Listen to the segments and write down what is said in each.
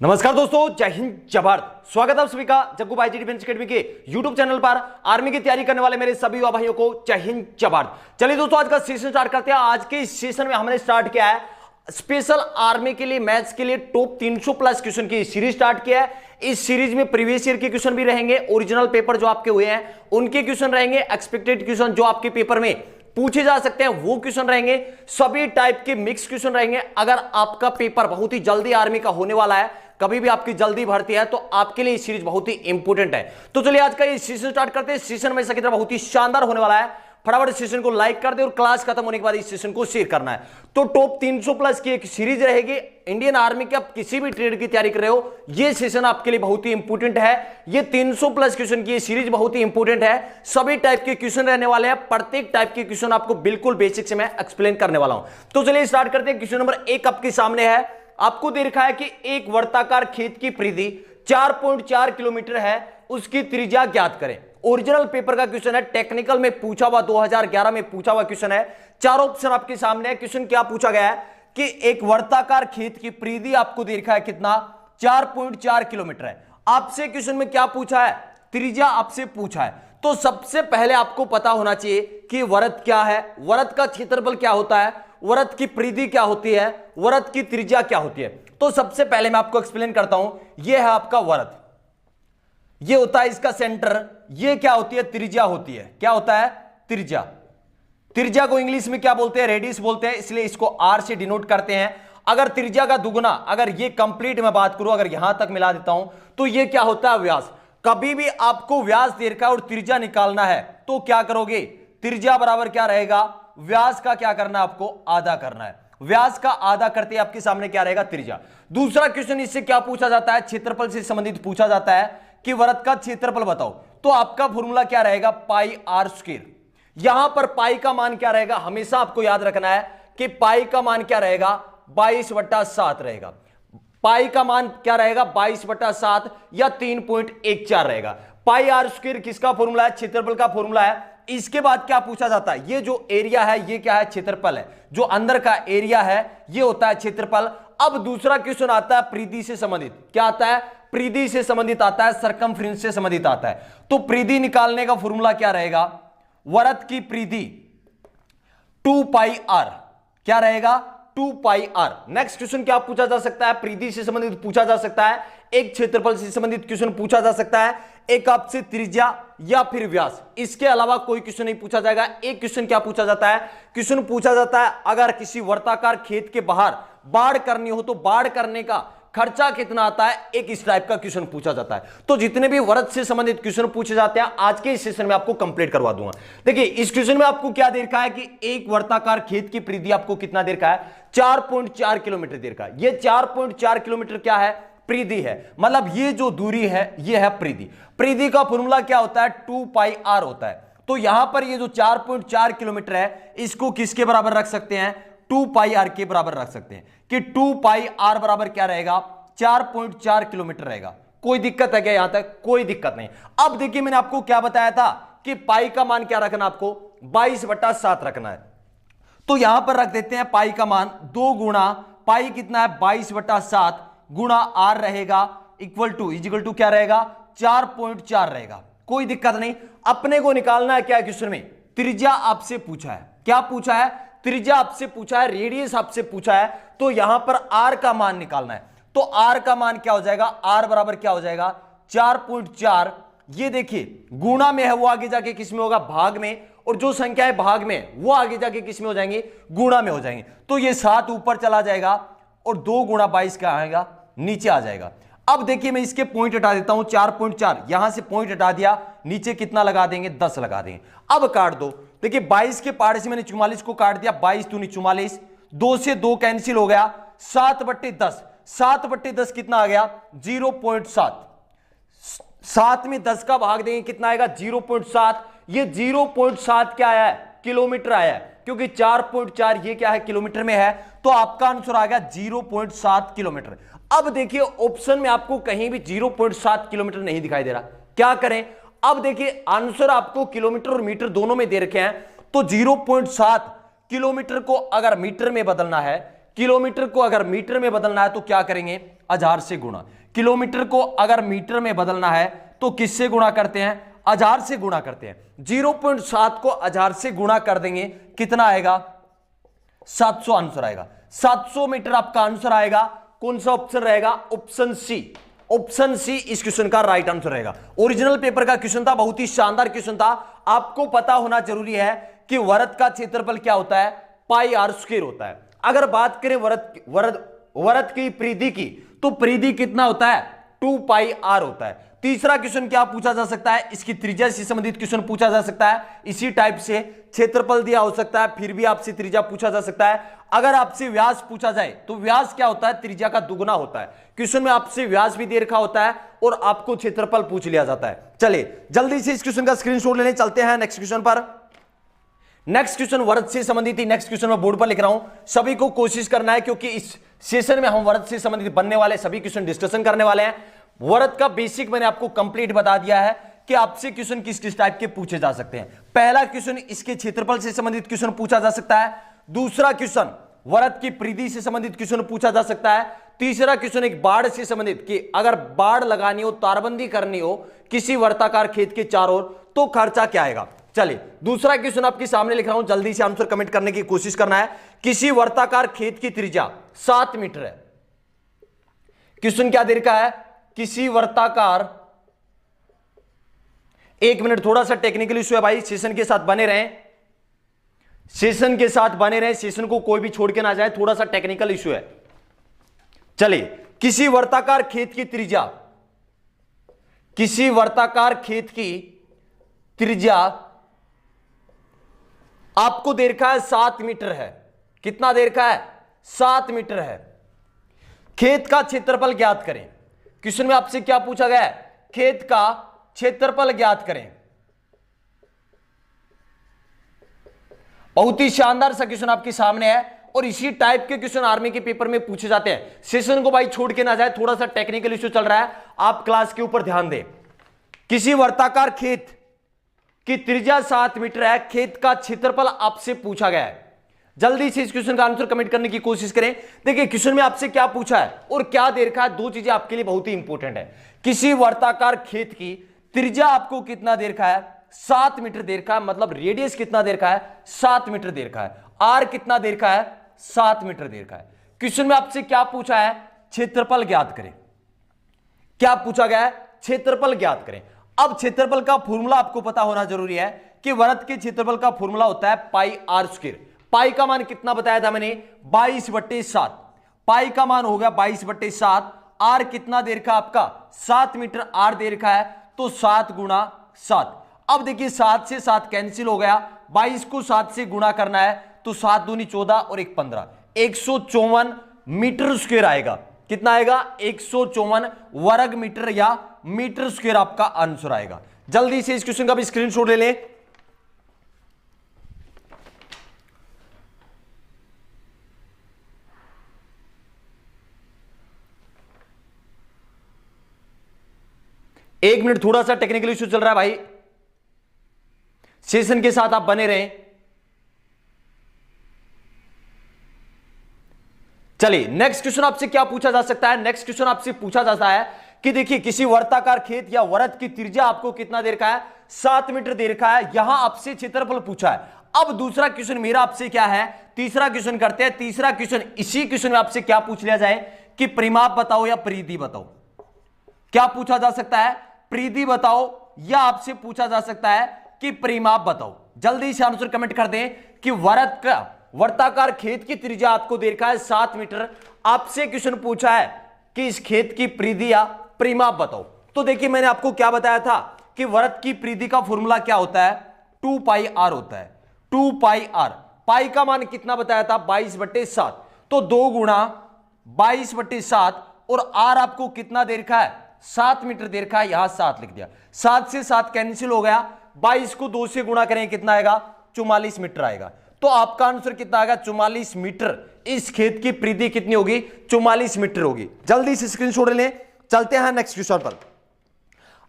नमस्कार दोस्तों, जय हिंद जय भारत। स्वागत है आप सभी का जग्गू भाई जी डिफेंस एकेडमी के यूट्यूब चैनल पर। आर्मी की तैयारी करने वाले मेरे सभी युवा भाइयों को जय हिंद जय भारत। चलिए दोस्तों, आज का सेशन स्टार्ट करते हैं। आज के इस सेशन में हमने स्टार्ट किया है स्पेशल आर्मी के लिए मैथ्स के लिए टॉप 300 प्लस क्वेश्चन की सीरीज स्टार्ट किया है। इस सीरीज में प्रीवियस ईयर के क्वेश्चन भी रहेंगे, ओरिजिनल पेपर जो आपके हुए हैं उनके क्वेश्चन रहेंगे, एक्सपेक्टेड क्वेश्चन जो आपके पेपर में पूछे जा सकते हैं वो क्वेश्चन रहेंगे, सभी टाइप के मिक्स क्वेश्चन रहेंगे। अगर आपका पेपर बहुत ही जल्दी आर्मी का होने वाला है, कभी भी आपकी जल्दी भर्ती है, तो आपके लिए ये सीरीज बहुत ही इंपॉर्टेंट है। तो चलिए आज का ये सेशन स्टार्ट करते हैं। सेशन में की तरह बहुत ही शानदार होने वाला है। फटाफट सेशन को लाइक कर दे और क्लास खत्म होने के बाद इस सेशन को शेयर करना है। तो टॉप 300 प्लस की एक सीरीज रहेगी। इंडियन आर्मी के आप किसी भी ट्रेड की तैयारी कर रहे हो, ये सेशन आपके लिए बहुत ही इंपॉर्टेंट है। ये 300 प्लस क्वेश्चन की ये सीरीज बहुत ही इंपॉर्टेंट है। सभी टाइप के क्वेश्चन रहने वाले हैं। प्रत्येक टाइप के क्वेश्चन आपको बिल्कुल बेसिक से मैं एक्सप्लेन करने वाला हूं। तो चलिए स्टार्ट करते हैं। क्वेश्चन नंबर 1 आपके सामने है। आपको दे रखा है कि एक वर्ताकार खेत की परिधि 4.4 किलोमीटर है, उसकी त्रिज्या ज्ञात करें। ओरिजिनल पेपर का क्वेश्चन है, टेक्निकल में पूछा हुआ 2011 में पूछा हुआ क्वेश्चन है। चार ऑप्शन आपके सामने है। क्वेश्चन क्या पूछा गया है कि एक वर्ताकार खेत की परिधि आपको दे रखा है कितना, 4.4 किलोमीटर है। आपसे क्वेश्चन में क्या पूछा है, त्रिज्या आपसे पूछा है। तो सबसे पहले आपको पता होना चाहिए कि वृत्त क्या है, वृत्त का क्षेत्रफल क्या होता है, वृत्त की परिधि क्या होती है, वृत्त की त्रिज्या क्या होती है। तो सबसे पहले मैं आपको एक्सप्लेन करता हूं। यह है आपका वृत्त, यह होता है इसका सेंटर, यह क्या होती है, त्रिज्या होती है। क्या होता है, त्रिज्या। त्रिज्या को इंग्लिश में क्या बोलते हैं, रेडियस बोलते हैं, इसलिए इसको आर से डिनोट करते हैं। अगर त्रिज्या का दुगुना, अगर ये कंप्लीट मैं बात करूं, अगर यहां तक मिला देता हूं, तो ये क्या होता है, व्यास। कभी भी आपको व्यास दे रखा है और त्रिज्या निकालना है तो क्या करोगे, त्रिज्या बराबर क्या रहेगा, व्यास का क्या करना है, आपको आधा करना है। व्यास का आधा करते आपके सामने क्या रहेगा, त्रिज्या। दूसरा क्वेश्चन इससे क्या पूछा जाता है, क्षेत्रफल से संबंधित पूछा जाता है कि वृत्त का क्षेत्रफल बताओ। तो आपका फॉर्मूला क्या रहेगा, पाई आर स्क्वायर। यहां पर पाई का मान क्या रहेगा, हमेशा आपको याद रखना है कि पाई का मान क्या रहेगा, 22/7 रहेगा। पाई का मान क्या रहेगा, 22/7 या 3.14 रहेगा। पाई आर स्क्वायर किसका फॉर्मूला है, क्षेत्रफल का फॉर्मूला है। इसके बाद क्या पूछा जाता है, ये जो एरिया है ये क्या है, क्षेत्रफल है। जो अंदर का एरिया है ये होता है क्षेत्रफल। अब दूसरा क्वेश्चन आता है परिधि से संबंधित। क्या आता है, परिधि से संबंधित आता है, सरकमफ्रेंस से संबंधित आता है। तो परिधि निकालने का फॉर्मूला क्या रहेगा, वृत्त की परिधि 2 पाई आर। क्या रहेगा, 2 पाई आर। नेक्स्ट क्वेश्चन क्या पूछा जा सकता है, परिधि से संबंधित पूछा जा सकता है, एक क्षेत्रफल से संबंधित क्वेश्चन पूछा जा सकता है, एक आपसे त्रिज्या या फिर व्यास। इसके अलावा कोई क्वेश्चन नहीं पूछा जाएगा। एक क्वेश्चन क्या पूछा जाता है, क्वेश्चन पूछा जाता है अगर किसी वर्ताकार खेत के बाहर बाढ़ करनी हो तो बाढ़ करने का खर्चा कितना आता है, एक इस टाइप का क्वेश्चन पूछा जाता है। तो जितने भी वृत्त से संबंधित क्वेश्चन पूछे जाते हैं आज के इस सेशन में आपको कंप्लीट करवा दूंगा। देखिए इस क्वेश्चन में आपको क्या दे रखा है कि एक वर्ताकार खेत की परिधि आपको कितना दे रखा है, 4.4 किलोमीटर दे रखा है। ये 4.4 किलोमीटर क्या है, परिधि है। मतलब ये जो दूरी है ये है परिधि। परिधि का फॉर्मूला क्या होता है, 2 पाई आर होता है। तो यहां पर ये जो 4.4 किलोमीटर है इसको किसके बराबर रख सकते हैं, 2 पाई आर के बराबर रख सकते हैं कि 2 पाई आर बराबर क्या रहेगा, 4.4 किलोमीटर रहेगा। कोई दिक्कत है क्या यहां तक, कोई दिक्कत नहीं। अब देखिए मैंने आपको क्या बताया था कि पाई का मान क्या रखना, आपको 22/7 रखना है। तो यहां पर रख देते हैं पाई का मान 2 गुणा पाई कितना है, 22/7 गुणा आर रहेगा इक्वल टू क्या रहेगा, 4.4 रहेगा। कोई दिक्कत नहीं। अपने को निकालना है क्या, क्वेश्चन में त्रिज्या आपसे पूछा है। क्या पूछा है, त्रिज्या आपसे पूछा है, रेडियस आपसे पूछा है। तो यहां पर आर का मान निकालना है। तो आर का मान क्या हो जाएगा, आर बराबर क्या हो जाएगा, 4.4। ये देखिए गुणा में है वो आगे जाके किस में होगा, भाग में। और जो संख्या है भाग में वो आगे जाके किस में हो जाएंगे, गुणा में हो जाएंगे। तो ये 7 ऊपर चला जाएगा और 2 गुणा 22 क्या आएगा, नीचे आ जाएगा। अब देखिए मैं इसके पॉइंट हटा देता हूं, 4.4 यहां से पॉइंट हटा दिया, नीचे कितना लगा देंगे, 10 लगा देंगे। अब काट दो। देखिए 22 के पाड़े से मैंने 44 को काट दिया, 22 दूनी 44, 2 से 2 कैंसिल हो गया, 7/10। 7/10 कितना आ गया, 0.7। 7 में 10 का भाग देंगे कितना आएगा, 0.7। ये 0.7 क्या आया है, किलोमीटर आया है, क्योंकि 4.4 ये क्या है, किलोमीटर में है। तो आपका आंसर आ गया 0.7 किलोमीटर। अब देखिए ऑप्शन में आपको कहीं भी 0.7 किलोमीटर नहीं दिखाई दे रहा, क्या करें। अब देखिए आंसर आपको किलोमीटर और मीटर दोनों में दे रखे हैं। तो 0.7 किलोमीटर को अगर मीटर में बदलना है, किलोमीटर को अगर मीटर में बदलना है तो क्या करेंगे, 1000 से गुणा। किलोमीटर को अगर मीटर में बदलना है तो किससे गुणा करते हैं, 1000 से गुणा करते हैं। 0.7 को 1000 से गुणा कर देंगे, कितना आएगा, 700 आंसर आएगा। 700 मीटर आपका आंसर आएगा। कौन सा ऑप्शन रहेगा, ऑप्शन सी। ऑप्शन सी इस क्वेश्चन का राइट आंसर रहेगा। ओरिजिनल पेपर का क्वेश्चन था, बहुत ही शानदार क्वेश्चन था। आपको पता होना जरूरी है कि वृत्त का क्षेत्रफल क्या होता है, पाई आर स्क्वायर होता है। अगर बात करें वृत्त की परिधि की, तो परिधि कितना होता है, 2 पाई आर होता है। तीसरा क्वेश्चन क्या पूछा जा सकता है, इसकी त्रिज्या से संबंधित क्वेश्चन पूछा जा सकता है। इसी टाइप से क्षेत्रफल दिया हो सकता है, फिर भी आपसे त्रिज्या पूछा जा सकता है। अगर आपसे व्यास पूछा जाए तो व्यास क्या होता है, त्रिज्या का दुगुना होता है। क्वेश्चन में आपसे व्यास भी दे रखा होता है और आपको क्षेत्रफल पूछ लिया जाता है। चलिए जल्दी से इस क्वेश्चन का स्क्रीनशॉट लेने चलते हैं नेक्स्ट क्वेश्चन पर। नेक्स्ट क्वेश्चन वृत्त से संबंधित ही नेक्स्ट क्वेश्चन मैं बोर्ड पर लिख रहा हूं। सभी को कोशिश करना है, क्योंकि इस सेशन में हम वृत्त से संबंधित बनने वाले सभी क्वेश्चन डिस्कशन करने वाले हैं। वृत्त का बेसिक मैंने आपको कंप्लीट बता दिया है कि आपसे क्वेश्चन किस किस टाइप के पूछे जा सकते हैं। पहला क्वेश्चन इसके क्षेत्रफल से संबंधित क्वेश्चन पूछा जा सकता है। दूसरा क्वेश्चन वृत्त की परिधि से संबंधित क्वेश्चन पूछा जा सकता है। तीसरा क्वेश्चन एक बाढ़ से संबंधित, कि अगर बाढ़ लगानी हो, तारबंदी करनी हो किसी वर्ताकार खेत के चारों ओर, तो खर्चा क्या आएगा। चलिए दूसरा क्वेश्चन आपके सामने लिख रहा हूं, जल्दी से आंसर कमेंट करने की कोशिश करना है। किसी वर्ताकार खेत की त्रिज्या 7 मीटर है। क्वेश्चन क्या दे रखा है, किसी वर्ताकार, 1 मिनट, थोड़ा सा टेक्निकल इश्यू है भाई, सेशन के साथ बने रहें, सेशन के साथ बने रहें, सेशन को कोई भी छोड़ के ना जाए, थोड़ा सा टेक्निकल इश्यू है। चलिए किसी वर्ताकार खेत की त्रिज्या, किसी वर्ताकार खेत की त्रिज्या आपको दे रखा है 7 मीटर है। कितना दे रखा है, 7 मीटर है। खेत का क्षेत्रफल ज्ञात करें। क्वेश्चन में आपसे क्या पूछा गया है, खेत का क्षेत्रफल ज्ञात करें। बहुत ही शानदार सा क्वेश्चन आपके सामने है और इसी टाइप के क्वेश्चन आर्मी के पेपर में पूछे जाते हैं। सेशन को भाई छोड़ के ना जाए, थोड़ा सा टेक्निकल इश्यू चल रहा है, आप क्लास के ऊपर ध्यान दें। किसी वर्ताकार खेत की त्रिज्या 7 मीटर है, खेत का क्षेत्रफल आपसे पूछा गया है। जल्दी से इस क्वेश्चन का आंसर कमेंट करने की कोशिश करें। देखिए क्वेश्चन में आपसे क्या पूछा है और क्या दे रखा है, दो चीजें आपके लिए बहुत ही इंपॉर्टेंट है। किसी वर्ताकार खेत की त्रिज्या आपको कितना दे रखा है, 7 मीटर दे रखा है, मतलब रेडियस कितना दे रखा है, 7 मीटर दे रखा है। आर कितना दे रखा है, 7 मीटर दे रखा है। क्वेश्चन में आपसे क्या पूछा है, क्षेत्रफल ज्ञात करें। क्या पूछा गया है, क्षेत्रफल ज्ञात करें। अब क्षेत्रफल का फॉर्मूला आपको पता होना जरूरी है कि वृत्त के क्षेत्रफल का फॉर्मूला होता है पाई आर स्क्वायर। पाई का मान कितना बताया था मैंने, 22/7। पाई का मान हो गया 22/7। आर कितना दे रखा आपका, 7 मीटर आर दे रखा है, तो 7 गुणा 7। अब देखिए 7 से 7 कैंसिल हो गया, 22 को 7 से गुणा करना है, तो 7 दूनी 14 और 1 15, 154 मीटर स्क्वायर आएगा। कितना आएगा, 154 वर्ग मीटर या मीटर स्क्वायर आपका आंसर आएगा। जल्दी से इस क्वेश्चन का भी स्क्रीनशॉट ले लें। एक मिनट, थोड़ा सा टेक्निकल इश्यू चल रहा है भाई, सेशन के साथ आप बने रहें। चलिए नेक्स्ट क्वेश्चन आपसे क्या पूछा जा सकता है। नेक्स्ट क्वेश्चन आपसे पूछा जाता है कि देखिए किसी वर्ताकार खेत या वृत्त की त्रिज्या आपको कितना दे रखा है, 7 मीटर दे रखा है। यहां आपसे क्षेत्रफल पूछा है। अब दूसरा क्वेश्चन मेरा आपसे क्या है, तीसरा क्वेश्चन करते हैं। तीसरा क्वेश्चन, इसी क्वेश्चन में आपसे क्या पूछ लिया जाए कि परिमाप बताओ या परिधि बताओ। क्या पूछा जा सकता है, परिधि बताओ, या आपसे पूछा जा सकता है कि परिमाप बताओ। जल्दी से आंसर कमेंट कर दें कि वृत्त का वर्ताकार खेत की त्रिज्या आपको दे रखा है 7 मीटर। आपसे क्वेश्चन पूछा है कि इस खेत की परिधि या परिमाप बताओ। तो देखिए मैंने आपको क्या बताया था कि वृत्त की परिधि का फॉर्मूला क्या होता है, 2 पाई आर होता है। 2 पाई आर, पाई का मान कितना बताया था, 22/7, तो 2 गुणा 22/7 और आर आपको कितना दे रखा है, 7 मीटर दे रखा है, यहां 7 लिख दिया। 7 से 7 कैंसिल हो गया, 22 को 2 से गुणा करें कितना आएगा, 44 मीटर आएगा। तो आपका आंसर कितना आएगा, 44 मीटर। इस खेत की परिधि कितनी होगी, 44 मीटर होगी। जल्दी से स्क्रीनशॉट लें, चलते हैं नेक्स्ट क्वेश्चन पर।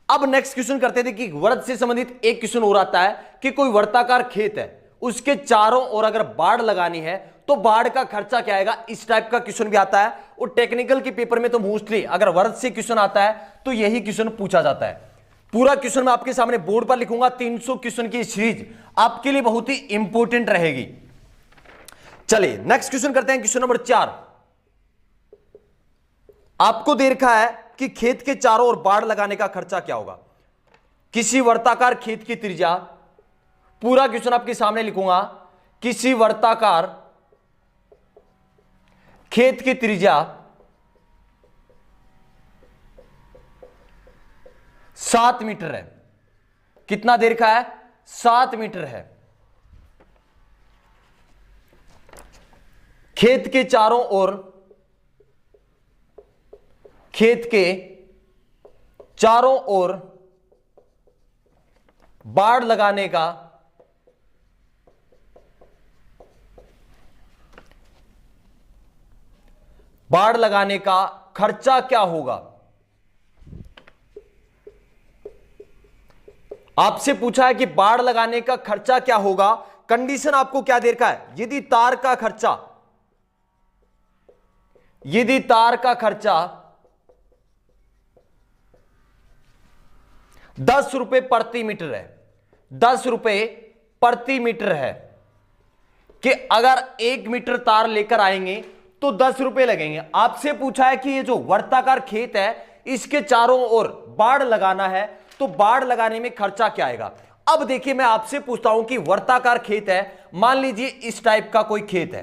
अब नेक्स्ट क्वेश्चन करते थे कि वृत्त से संबंधित एक क्वेश्चन और आता है कि कोई वर्ताकार खेत है, उसके चारों ओर अगर बाढ़ लगानी है तो बाढ़ का खर्चा क्या आएगा, इस टाइप का क्वेश्चन भी आता है। और टेक्निकल के पेपर में तो मोस्टली अगर वर्ष से क्वेश्चन आता है तो यही क्वेश्चन पूछा जाता है। पूरा क्वेश्चन मैं आपके सामने बोर्ड पर लिखूंगा। 300 क्वेश्चन की सीरीज आपके लिए बहुत ही इंपॉर्टेंट रहेगी। चलिए नेक्स्ट क्वेश्चन करते हैं, क्वेश्चन नंबर 4। आपको दे रखा है कि खेत के चारों ओर बाड़ लगाने का खर्चा क्या होगा। किसी वर्ताकार खेत की त्रिज्या, पूरा क्वेश्चन आपके सामने लिखूंगा, किसी वर्ताकार खेत की त्रिज्या 7 मीटर है। कितना देर का है, 7 मीटर है। खेत के चारों ओर, खेत के चारों ओर बाड़ लगाने का खर्चा क्या होगा। आपसे पूछा है कि बाड़ लगाने का खर्चा क्या होगा। कंडीशन आपको क्या दे रखा है, यदि तार का खर्चा 10 रुपए प्रति मीटर है, 10 रुपए प्रति मीटर है, कि अगर 1 मीटर तार लेकर आएंगे तो 10 रुपए लगेंगे। आपसे पूछा है कि ये जो वर्ताकार खेत है इसके चारों ओर बाड़ लगाना है, तो बाड़ लगाने में खर्चा क्या आएगा। अब देखिए मैं आपसे पूछता हूं कि वर्ताकार खेत है, मान लीजिए इस टाइप का कोई खेत है।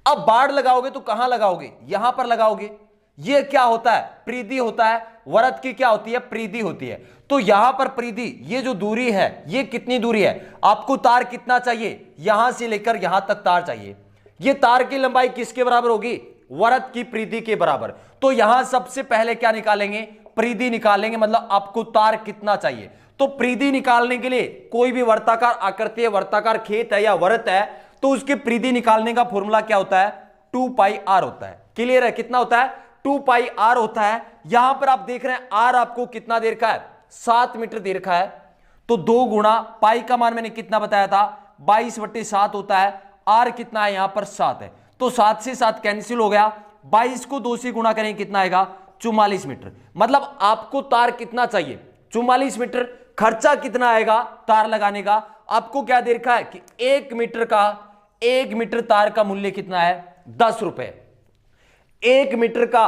अब बाड़ लगाओगे तो कहां लगाओगे, यहां पर लगाओगे। ये क्या होता है, परिधि होता है। वृत्त की क्या होती है, परिधि होती है। तो यहां पर परिधि, ये जो दूरी है ये कितनी दूरी है, आपको तार कितना चाहिए, यहां से लेकर यहां तक तार चाहिए। ये तार की लंबाई किसके बराबर होगी, वृत्त की परिधि के बराबर। तो यहां सबसे पहले क्या निकालेंगे, परिधि निकालेंगे, मतलब आपको तार कितना चाहिए। तो परिधि निकालने के लिए कोई भी वर्ताकार आकृति है, वर्ताकार खेत है या वृत्त है, तो उसके परिधि निकालने का फॉर्मूला क्या होता है, 2πr होता है। क्लियर है, कितना होता है, 2πr होता है। यहां पर आप देख रहे हैं r आपको कितना देर का है, 7 मीटर देर का है। तो 2 गुणा पाई का मान मैंने कितना बताया था, 22/7 होता है। r कितना है, यहां पर 7 है, तो 7 से 7 कैंसिल हो गया। 22 को 2 से गुणा करें कितना आएगा, 44 मीटर। मतलब आपको तार कितना चाहिए, 44 मीटर। खर्चा कितना आएगा तार लगाने का, आपको क्या दे रखा है कि 1 मीटर तार का मूल्य कितना है, 10 रुपए। 1 मीटर का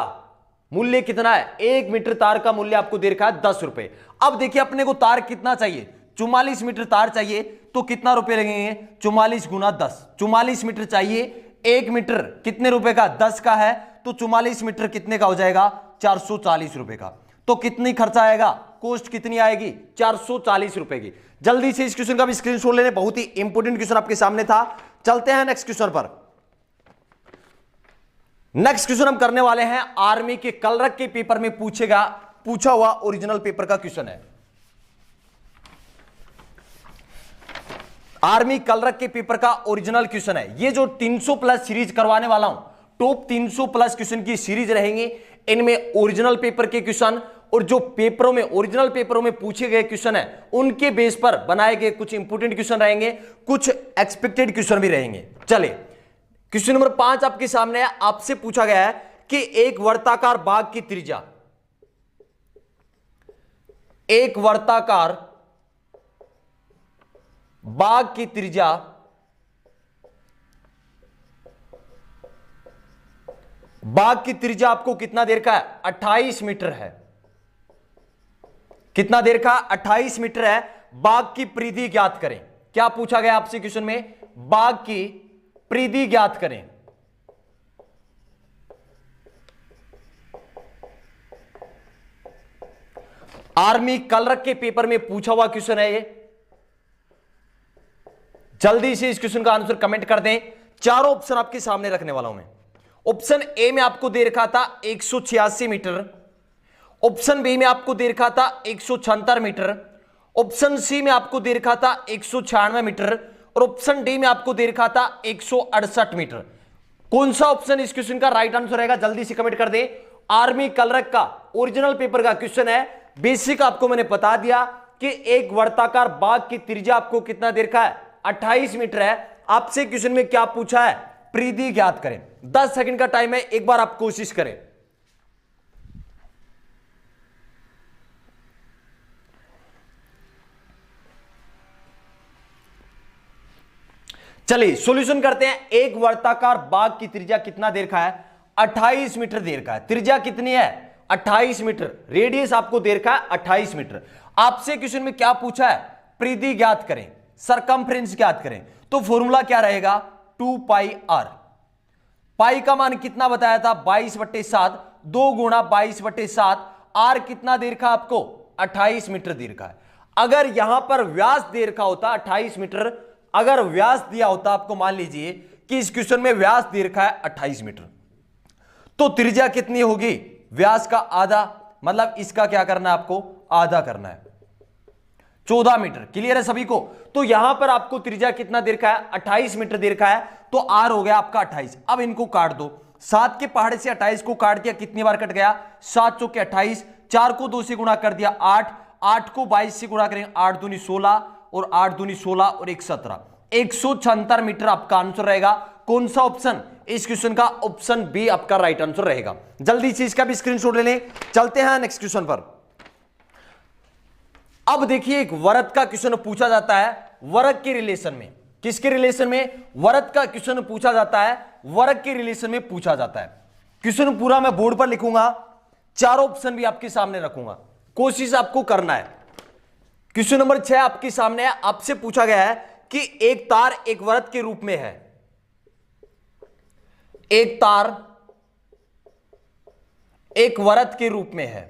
मूल्य कितना है, 1 मीटर तार का मूल्य आपको दे रखा है 10 रुपए। अब देखिए अपने को तार कितना चाहिए, 44 मीटर तार चाहिए, तो कितना रुपए लगेंगे, 44 गुना 10, 44 मीटर चाहिए। 1 मीटर कितने रुपए का, 10 का है, तो 44 मीटर कितने का हो जाएगा, 440 रुपए का। तो कितनी खर्चा आएगा, कॉस्ट कितनी आएगी, 440 रुपए की। जल्दी से इस क्वेश्चन का भी स्क्रीनशॉट लेने, बहुत ही इंपॉर्टेंट क्वेश्चन आपके सामने था। चलते हैं नेक्स्ट क्वेश्चन पर। नेक्स्ट क्वेश्चन हम करने वाले हैं आर्मी के कलरक के पेपर में पूछा हुआ ओरिजिनल पेपर का क्वेश्चन है। आर्मी कलरक के पेपर का ओरिजिनल क्वेश्चन है। ये जो 300 प्लस सीरीज करवाने वाला हूं, टॉप 300 प्लस क्वेश्चन की सीरीज रहेंगी। इनमें ओरिजिनल पेपर के क्वेश्चन और जो पेपरों में, ओरिजिनल पेपरों में पूछे गए क्वेश्चन है, उनके बेस पर बनाए गए कुछ इंपोर्टेंट क्वेश्चन रहेंगे, कुछ एक्सपेक्टेड क्वेश्चन भी रहेंगे। चलिए क्वेश्चन नंबर 5 आपके सामने है। आपसे पूछा गया है कि एक वर्ताकार बाग की त्रिज्या, एक वर्ताकार बाग की त्रिज्या आपको कितना देर का है, 28 मीटर है। कितना देर का, 28 मीटर है। बाग की परिधि ज्ञात करें। क्या पूछा गया आपसे क्वेश्चन में, बाग की परिधि ज्ञात करें। आर्मी कलरक के पेपर में पूछा हुआ क्वेश्चन है ये। जल्दी से इस क्वेश्चन का आंसर कमेंट कर दें। चारों ऑप्शन आपके सामने रखने वाला हूं मैं। ऑप्शन ए में आपको दे रखा था 186 मीटर, ऑप्शन बी में आपको दे रखा था 176 मीटर, ऑप्शन सी में आपको दे रखा था 196 मीटर, और ऑप्शन डी में आपको दे रखा था 168 मीटर। कौन सा ऑप्शन इस क्वेश्चन का राइट आंसर रहेगा, जल्दी से कमेंट कर दें। आर्मी कलरक का ओरिजिनल पेपर का क्वेश्चन है। बेसिक आपको मैंने बता दिया कि एक वर्ताकार बाग की त्रिज्या आपको कितना दे रखा है, 28 मीटर है। आपसे क्वेश्चन में क्या पूछा है, परिधि ज्ञात करें। 10 सेकंड का टाइम है, एक बार आप कोशिश करें। चलिए सॉल्यूशन करते हैं। एक वर्ताकार बाग की त्रिज्या कितना देर का है? 28 मीटर देर का है। त्रिज्या कितनी है? 28 मीटर। रेडियस आपको देर का है 28 मीटर। आपसे क्वेश्चन में क्या पूछा है? परिधि ज्ञात करें, सरकमफ्रेंस ज्ञात करें। तो फॉर्मूला क्या रहेगा? 2 पाई आर। पाई का मान कितना बताया था? 22/7। 2 गुणा 22/7। आर कितना देर का? आपको 28 मीटर देर का है। अगर यहां पर व्यास देर का होता 28 मीटर, अगर व्यास दिया होता आपको, मान लीजिए कि इस क्वेश्चन में व्यास दे रखा है 28 मीटर, तो त्रिज्या कितनी होगी? व्यास का आधा, मतलब इसका क्या करना है आपको? आधा करना है, 14 मीटर। क्लियर है सभी को? तो यहां पर आपको त्रिज्या कितना देर का है? 28 मीटर देर का है। तो आर हो गया आपका 28। अब इनको काट दो। 7 के पहाड़े से 28 को काट दिया, कितनी बार कट गया? 7 चौके 28। 4 को 2 से गुणा कर दिया 8। 8 को 22 से गुणा करेंगे, 8 दूनी 16 और 8 दूनी 16 और 1 17। 176 मीटर आपका आंसर रहेगा। कौन सा ऑप्शन? इस क्वेश्चन का ऑप्शन बी आपका राइट आंसर रहेगा। जल्दी से इसका भी स्क्रीनशॉट ले लें। चलते हैं नेक्स्ट क्वेश्चन पर। अब देखिए, एक वृत्त का क्वेश्चन पूछा जाता है वर्ग के रिलेशन में। किसके रिलेशन में? वृत्त का क्वेश्चन पूछा जाता है, वर्ग के रिलेशन में पूछा जाता है। क्वेश्चन पूरा मैं बोर्ड पर लिखूंगा, चारों ऑप्शन भी आपके सामने रखूंगा, कोशिश आपको करना है। क्वेश्चन नंबर 6 आपके सामने है। आपसे पूछा गया है कि एक तार एक वृत्त के रूप में है। एक तार एक वृत्त के रूप में है।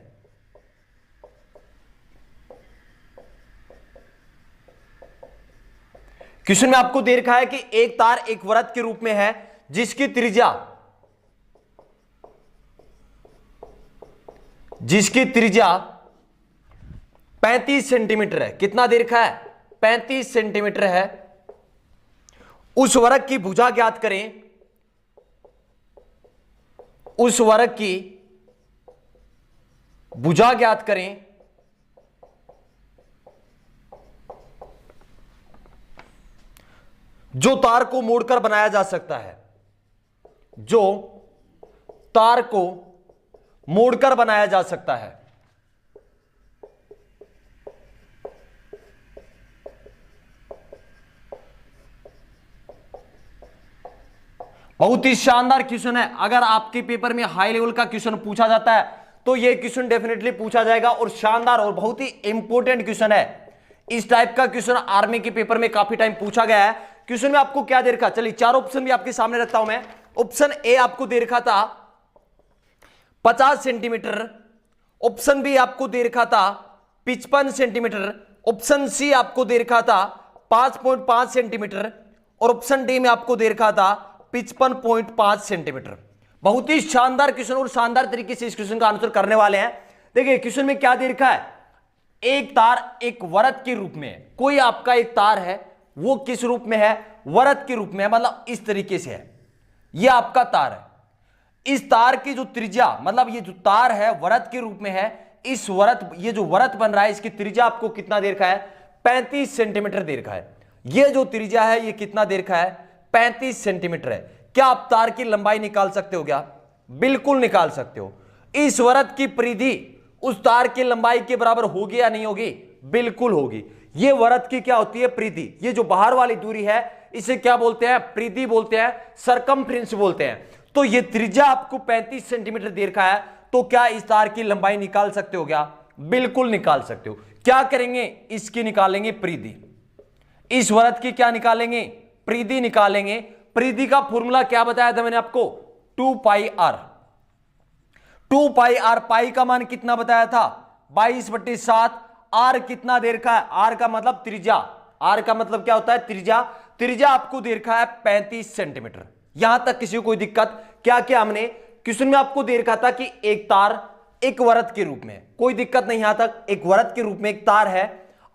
क्वेश्चन में आपको दे रखा है कि एक तार एक वृत्त के रूप में है जिसकी त्रिज्या 35 सेंटीमीटर है। कितना दे रखा है? 35 सेंटीमीटर है। उस वृत्त की भुजा ज्ञात करें। उस वृत्त की भुजा ज्ञात करें। जो तार को मोड़कर बनाया जा सकता है। जो तार को मोड़कर बनाया जा सकता है। बहुत ही शानदार क्वेश्चन है। अगर आपके पेपर में हाई लेवल का क्वेश्चन पूछा जाता है तो यह क्वेश्चन डेफिनेटली पूछा जाएगा और शानदार और बहुत ही इंपॉर्टेंट क्वेश्चन है। इस टाइप का क्वेश्चन आर्मी के पेपर में काफी टाइम पूछा गया है। क्वेश्चन में आपको क्या दे रखा? चलिए चार ऑप्शन भी आपके सामने रखता हूं मैं। ऑप्शन ए आपको दे रखा था 50 सेंटीमीटर। ऑप्शन बी आपको दे रखा था 55 सेंटीमीटर। ऑप्शन सी आपको दे रखा था 5.5 सेंटीमीटर और ऑप्शन डी में आपको दे रखा था 55.5 सेंटीमीटर। बहुत ही शानदार क्वेश्चन और शानदार तरीके से इस क्वेश्चन का आंसर करने वाले हैं। देखिए क्वेश्चन में क्या दे रखा है? एक तार एक वृत्त के रूप में है। कोई आपका एक तार है, वो किस रूप में है? वृत्त के रूप में है, मतलब इस तरीके से है। यह आपका तार है। इस तार की जो त्रिज्या, मतलब ये जो तार है वृत्त के रूप में है। इस वृत्त, ये जो वृत्त बन रहा है, इसकी त्रिज्या आपको कितना दे रखा है? 35 सेंटीमीटर दे रखा है। यह जो त्रिज्या है ये कितना दे रखा है? 35 सेंटीमीटर है। क्या आप तार की लंबाई निकाल सकते हो? क्या बिल्कुल निकाल सकते हो। इस वृत्त की परिधि उस तार की लंबाई के बराबर होगी या नहीं होगी? बिल्कुल होगी। यह वृत्त की क्या होती है? परिधि। ये जो बाहर वाली दूरी है इसे क्या बोलते हैं? परिधि बोलते हैं, सरकमफ्रेंस बोलते हैं। तो ये त्रिज्या आपको 35 सेंटीमीटर दे रखा है, तो क्या इस तार की लंबाई निकाल सकते हो? क्या बिल्कुल निकाल सकते हो। क्या करेंगे? इसकी निकालेंगे परिधि। इस वृत्त की क्या निकालेंगे? परिधि निकालेंगे। परिधि का फॉर्मूला क्या बताया था मैंने आपको? 2 पाई आर। 2 pi are. पाई का मान कितना बताया था? 22/7। आर कितना दे रखा है? आर का मतलब त्रिज्या। आर का मतलब क्या होता है? त्रिज्या। त्रिज्या आपको दे रखा है 35 सेंटीमीटर। यहां तक किसी को कोई दिक्कत? क्या क्या हमने क्वेश्चन में आपको दे रखा था कि एक तार एक वृत्त के रूप में, कोई दिक्कत नहीं। यहां तक एक वृत्त के रूप में एक तार है।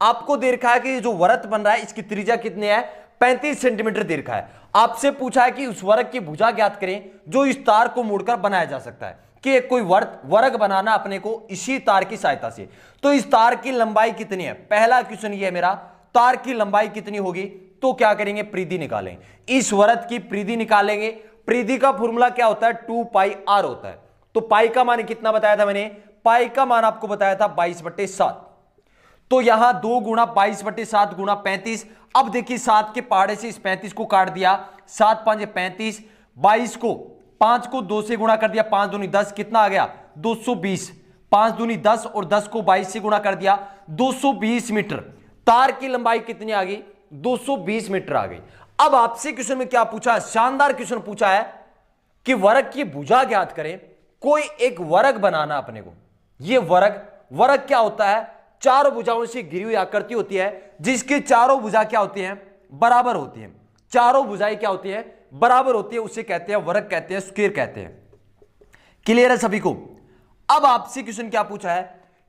आपको दे रखा है कि जो वृत्त बन रहा है इसकी त्रिज्या कितनी है? 35 सेंटीमीटर दे रखा है। आपसे पूछा है कि उस वर्ग की भुजा ज्ञात करें जो इस तार को मोड़कर बनाया जा सकता है। कि एक कोई वर्ग बनाना अपने को इसी तार की सहायता से। तो इस तार की लंबाई कितनी है? पहला क्वेश्चन ये है मेरा, तार की लंबाई कितनी होगी? तो क्या करेंगे, परिधि निकालेंगे। इस वृत्त की परिधि निकालेंगे। परिधि का फॉर्मूला क्या होता है, 2 पाई r होता है। तो पाई का मान कितना बताया था मैंने, पाई का मान आपको बताया था 22/7। तो यहां 2 गुणा 22/7 गुणा 35। अब देखिए 7 के पहाड़े से इस 35 को काट दिया, 7 5 35, 22 को 5 को 2 से गुणा कर दिया, 5 दूनी 10, कितना आ गया 220, 5 दूनी 10 और 10 को 22 से गुणा कर दिया, 220 मीटर। तार की लंबाई कितनी आ गई, 220 मीटर आ गई। अब आपसे क्वेश्चन में क्या पूछा है, शानदार क्वेश्चन पूछा है कि वर्ग की भुजा ज्ञात करें। कोई एक वर्ग बनाना अपने को। यह वर्ग क्या होता है, चारों भुजाओं से घिरी हुई आकृति होती है, जिसके चारों भुजा क्या होती हैं, बराबर होती हैं। चारों भुजाएं क्या होती हैं, बराबर होती है, उसे कहते हैं वर्ग, कहते हैं स्क्वायर कहते हैं। क्लियर है सभी को। अब आपसे क्वेश्चन क्या पूछा है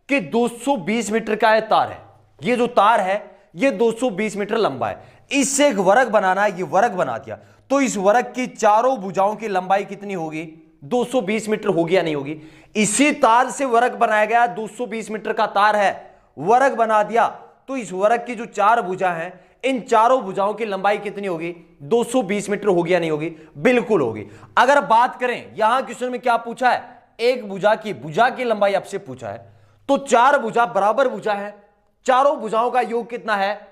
कि 220 मीटर का यह तार है, ये जो तार है ये 220 मीटर लंबा है, इससे एक वर्ग बनाना है। ये वर्ग बना दिया तो इस वर्ग की चारों भुजाओं की लंबाई कितनी होगी, 220 मीटर होगी या नहीं होगी। इसी तार से वर्ग बनाया गया, 220 मीटर का तार है, वर्ग बना दिया तो इस वर्ग की जो 4 भुजा हैं, इन चारों भुजाओं की लंबाई कितनी होगी, 220 मीटर होगी या नहीं होगी, बिल्कुल होगी। अगर बात करें यहां क्वेश्चन में क्या पूछा है, एक भुजा की लंबाई आपसे पूछा है, तो 4 भुजा बराबर भुजा है, चारों भुजाओं का योग कितना है,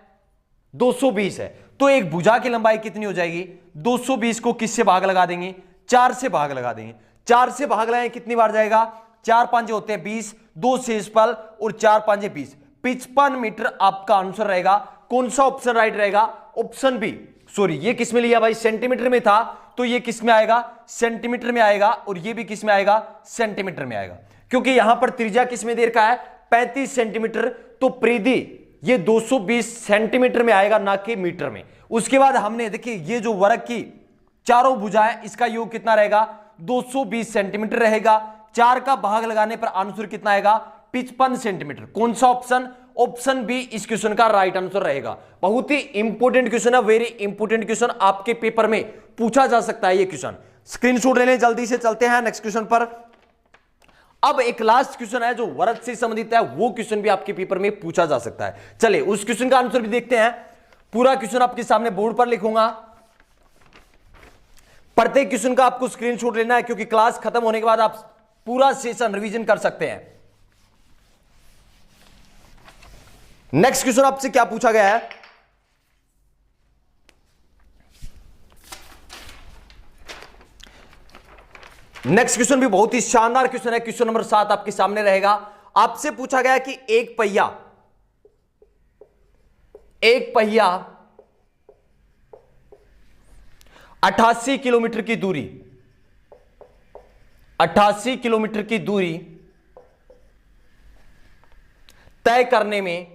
220 है। तो एक भुजा की लंबाई कितनी हो जाएगी, 220 को किससे भाग लगा देंगे, 4 से भाग लगा देंगे। 4 से भाग लगाएं कितनी बार जाएगा, 4 5 होते हैं 20, 2 शेष पल और 4 5 20, 55 मीटर आपका आंसर रहेगा। कौन सा ऑप्शन राइट रहेगा, ऑप्शन बी। सॉरी ये किस में लिया भाई, सेंटीमीटर में था, तो ये किस में आएगा, सेंटीमीटर में आएगा, और ये भी किस में आएगा, सेंटीमीटर में आएगा, क्योंकि यहां पर त्रिज्या किस में दे रखा है, 35 सेंटीमीटर। तो परिधि ये 220 सेंटीमीटर में आएगा, ना कि मीटर में। उसके बाद हमने देखिए ये जो वर्ग की चारों भुजा है, इसका योग कितना रहेगा, 220 सेंटीमीटर रहेगा। 4 का भाग लगाने पर आंसर कितना आएगा, 55 सेंटीमीटर। कौन सा ऑप्शन, ऑप्शन बी इस क्वेश्चन का राइट आंसर रहेगा। बहुत ही इंपोर्टेंट क्वेश्चन है, वेरी इंपोर्टेंट क्वेश्चन, आपके पेपर में पूछा जा सकता है ये क्वेश्चन। स्क्रीनशॉट ले लें, जल्दी से चलते हैं नेक्स्ट क्वेश्चन पर। अब एक लास्ट क्वेश्चन है जो वर्ग से संबंधित है, वो क्वेश्चन भी आपके पेपर में पूछा जा सकता है। चलिए उस क्वेश्चन का आंसर भी देखते हैं। पूरा क्वेश्चन आपके सामने बोर्ड पर लिखूंगा, प्रत्येक क्वेश्चन का आपको स्क्रीनशॉट लेना है, क्योंकि क्लास खत्म होने के बाद आप पूरा सेशन रिवीजन कर सकते हैं। नेक्स्ट क्वेश्चन आपसे क्या पूछा गया है, नेक्स्ट क्वेश्चन भी बहुत ही शानदार क्वेश्चन है। क्वेश्चन नंबर 7 आपके सामने रहेगा। आपसे पूछा गया कि एक पहिया 88 किलोमीटर की दूरी 88 किलोमीटर की दूरी तय करने में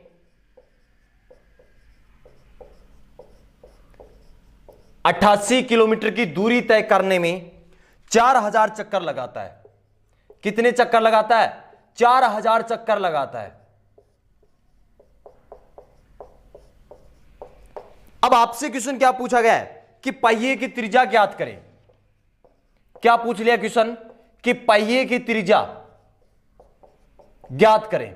88 किलोमीटर की दूरी तय करने में 4000 चक्कर लगाता है। कितने चक्कर लगाता है, 4000 चक्कर लगाता है। अब आपसे क्वेश्चन क्या पूछा गया है कि पहिए की त्रिज्या ज्ञात करें। क्या पूछ लिया क्वेश्चन कि पहिए की त्रिज्या ज्ञात करें।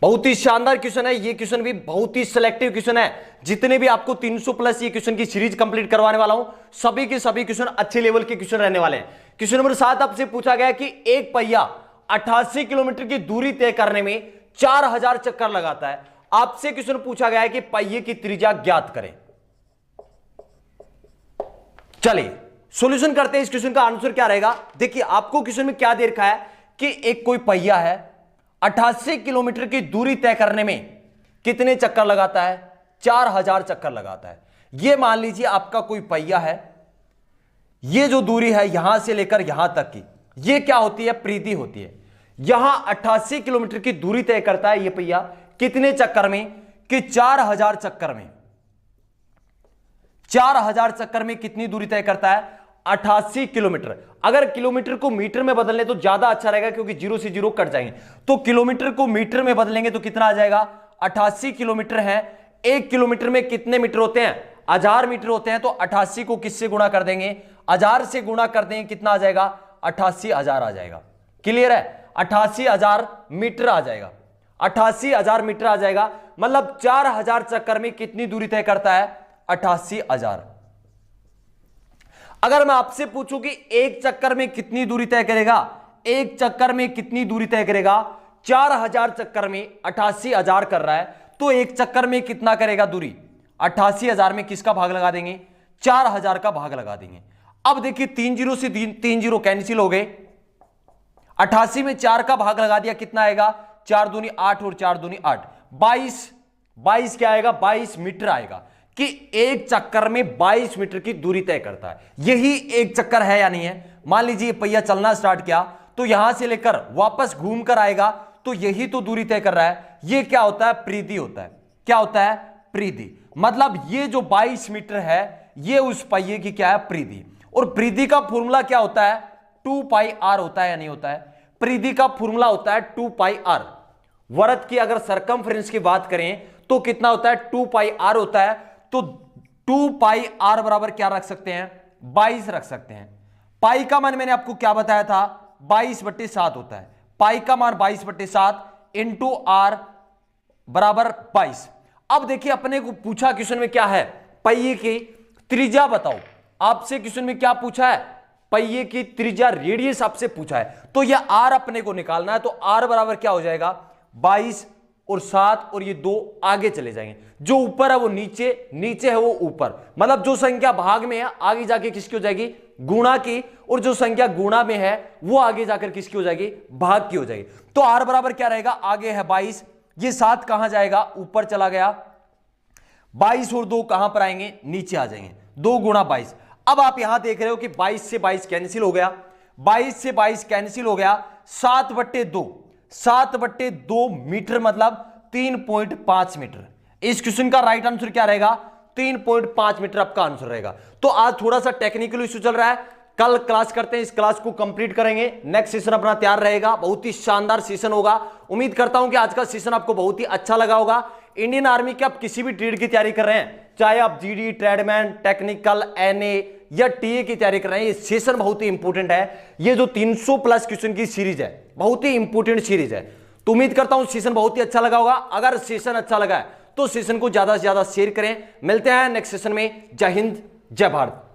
बहुत ही शानदार क्वेश्चन है ये, क्वेश्चन भी बहुत ही सिलेक्टिव क्वेश्चन है। जितने भी आपको 300 प्लस ये क्वेश्चन की सीरीज कंप्लीट करवाने वाला हूं, सभी के सभी क्वेश्चन अच्छे लेवल के क्वेश्चन रहने वाले हैं। क्वेश्चन नंबर 7 आपसे पूछा गया कि एक पहिया 88 किलोमीटर की दूरी तय करने में 4000 चक्कर लगाता है। आपसे क्वेश्चन पूछा गया है कि पहिए की त्रिज्या ज्ञात करें। चलिए सॉल्यूशन करते हैं। इस क्वेश्चन का आंसर क्या रहेगा, देखिए आपको क्वेश्चन में क्या दे रखा है कि एक कोई पहिया है, 88 किलोमीटर की दूरी तय करने में कितने चक्कर लगाता है, 4000 चक्कर लगाता है। यह मान लीजिए आपका कोई पहिया है, यह जो दूरी है यहां से लेकर यहां तक की, यह क्या होती है, परिधि होती है। यहां 88 किलोमीटर की दूरी तय करता है यह पहिया, कितने चक्कर में, कि 4000 चक्कर में। 4000 चक्कर में कितनी दूरी तय करता है, 88 किलोमीटर। अगर किलोमीटर को मीटर में बदल लें तो ज्यादा अच्छा रहेगा, क्योंकि 0 से 0 कट जाएंगे। तो किलोमीटर को मीटर में बदलेंगे तो कितना आ जाएगा, 88 किलोमीटर है। 1 किलोमीटर में कितने मीटर होते हैं, 1000 मीटर होते हैं। तो 88 को किससे गुणा कर देंगे, 1000 से गुणा कर देंगे, कितना आ जाएगा, 88,000 आ जाएगा। क्लियर है, 88,000 मीटर आ जाएगा, 88,000 मीटर आ जाएगा। मतलब 4000 चक्कर में कितनी दूरी तय करता है? 88,000। अगर मैं आपसे पूछूं कि एक चक्कर में कितनी दूरी तय करेगा, एक चक्कर में कितनी दूरी तय करेगा? 4000 चक्कर में 88,000 कर रहा है, तो एक चक्कर में कितना करेगा दूरी? 88,000 में किसका भाग लगा देंगे? 4000 का भाग लगा देंगे। अब देखिए 3 जीरो से 3 जीरो कैंसिल हो गए, 88 में 4 का भाग लगा दिया, कितना आएगा? 4 दूनी 8 और 4 दूनी 8, 22 क्या आएगा? 22 मीटर आएगा कि एक चक्कर में 22 मीटर की दूरी तय करता है। यही एक चक्कर है या नहीं है? मान लीजिए पहिया चलना स्टार्ट किया तो यहां से लेकर वापस घूम कर आएगा, तो यही तो दूरी तय कर रहा है। ये क्या होता है? परिधि होता है। क्या होता है? परिधि। मतलब ये जो 22 मीटर है ये उस पहिए की क्या है? परिधि। और परिधि का फॉर्मूला क्या होता है? 2 पाई आर होता है या नहीं होता है? परिधि का फॉर्मूला होता है 2 पाई आर। वृत्त की अगर सरकमफ्रेंस की बात करें तो कितना होता है? 2 पाई आर होता है। तो 2 पाई आर बराबर क्या रख सकते हैं? 22 रख सकते हैं। पाई का मान मैंने आपको क्या बताया था? 22/7 होता है। पाई का मान 22/7 इंटू आर बराबर 22। अब देखिए अपने को पूछा क्वेश्चन में क्या है? पहिए की त्रिज्या बताओ। आपसे क्वेश्चन में क्या पूछा है? पहिए की त्रिज्या, रेडियस आपसे पूछा है। तो यह आर अपने को निकालना है। तो आर बराबर क्या हो जाएगा? 22 और 7 और ये 2 आगे चले जाएंगे। जो ऊपर है वो नीचे, नीचे है वो ऊपर। मतलब जो संख्या भाग में है आगे जाके किसकी हो जाएगी? गुणा की। और जो संख्या गुणा में है वो आगे जाकर किसकी हो जाएगी? भाग की हो जाएगी। तो आर बराबर क्या रहेगा? आगे है 22, ये 7 कहां जाएगा? ऊपर चला गया। 22 और 2 कहां पर आएंगे? नीचे आ जाएंगे। 2 गुणा 22। अब आप यहां देख रहे हो कि 22 से 22 कैंसिल हो गया, 22 से 22 कैंसिल हो गया। 7/2, 7/2 मीटर मतलब 3.5 मीटर। इस क्वेश्चन का राइट आंसर क्या रहेगा? 3.5 मीटर आपका आंसर रहेगा। तो आज थोड़ा सा टेक्निकल इश्यू चल रहा है, कल क्लास करते हैं, इस क्लास को कंप्लीट करेंगे। नेक्स्ट सेशन अपना तैयार रहेगा, बहुत ही शानदार सेशन होगा। उम्मीद करता हूं कि आज का सेशन आपको बहुत ही अच्छा लगा होगा। इंडियन आर्मी के आप किसी भी ट्रेड की तैयारी कर रहे हैं, चाहे आप जीडी, ट्रेडमैन, टेक्निकल, एनए या टीए की तैयारी कर रहे हैं, ये सेशन बहुत ही इंपॉर्टेंट है। ये जो 300 प्लस क्वेश्चन की सीरीज है, बहुत ही इंपॉर्टेंट सीरीज है। तो उम्मीद करता हूं सेशन बहुत ही अच्छा लगा होगा। अगर सेशन अच्छा लगा है तो सेशन को ज्यादा से ज्यादा शेयर करें। मिलते हैं नेक्स्ट सेशन में। जय हिंद, जय भारत।